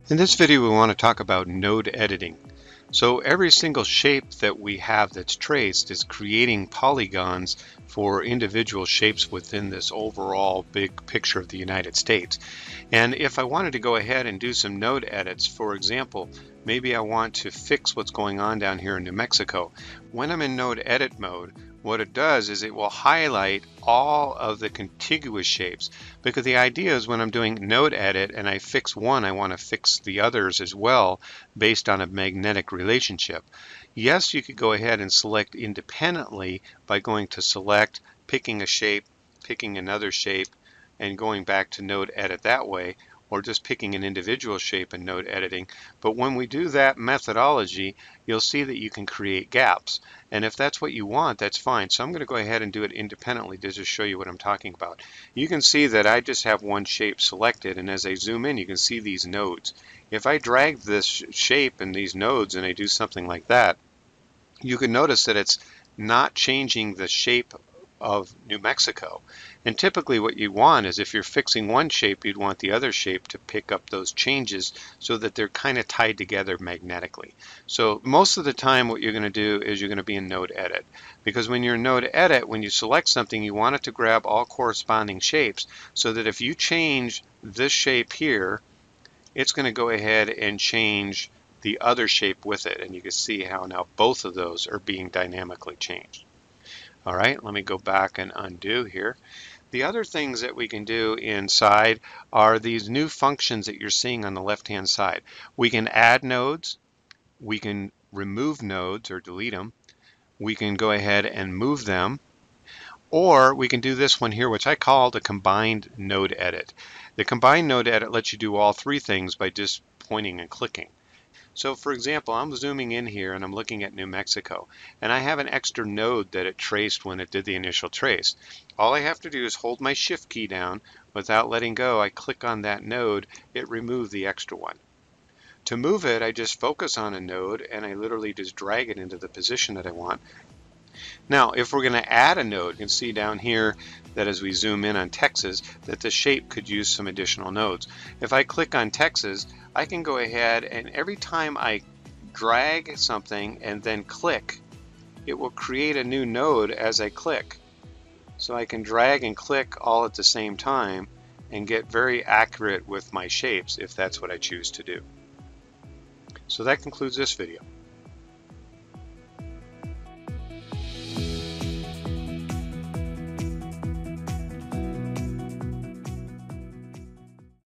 In this video, we want to talk about node editing. So every single shape that we have that's traced is creating polygons for individual shapes within this overall big picture of the United States. And if I wanted to go ahead and do some node edits, for example, maybe I want to fix what's going on down here in New Mexico. When I'm in node edit mode, what it does is it will highlight all of the contiguous shapes, because the idea is when I'm doing node edit and I fix one, I want to fix the others as well based on a magnetic relationship. Yes, you could go ahead and select independently by going to select, picking a shape, picking another shape, and going back to node edit that way, or just picking an individual shape and node editing. But when we do that methodology, you'll see that you can create gaps. And if that's what you want, that's fine. So I'm going to go ahead and do it independently to just show you what I'm talking about. You can see that I just have one shape selected, and as I zoom in, you can see these nodes. If I drag this shape and these nodes and I do something like that, you can notice that it's not changing the shape of New Mexico. And typically what you want is, if you're fixing one shape, you'd want the other shape to pick up those changes so that they're kind of tied together magnetically. So most of the time what you're going to do is you're going to be in node edit, because when you're in node edit, when you select something, you want it to grab all corresponding shapes, so that if you change this shape here, it's going to go ahead and change the other shape with it, and you can see how now both of those are being dynamically changed. All right, let me go back and undo here. The other things that we can do inside are these new functions that you're seeing on the left-hand side. We can add nodes, we can remove nodes or delete them, we can go ahead and move them, or we can do this one here, which I call the combined node edit. The combined node edit lets you do all three things by just pointing and clicking. So for example, I'm zooming in here and I'm looking at New Mexico, and I have an extra node that it traced when it did the initial trace. All I have to do is hold my shift key down without letting go. I click on that node, it removed the extra one. To move it, I just focus on a node and I literally just drag it into the position that I want. Now, if we're going to add a node, you can see down here that as we zoom in on Texas, that the shape could use some additional nodes. If I click on Texas, I can go ahead and every time I drag something and then click, it will create a new node as I click. So I can drag and click all at the same time and get very accurate with my shapes if that's what I choose to do. So that concludes this video.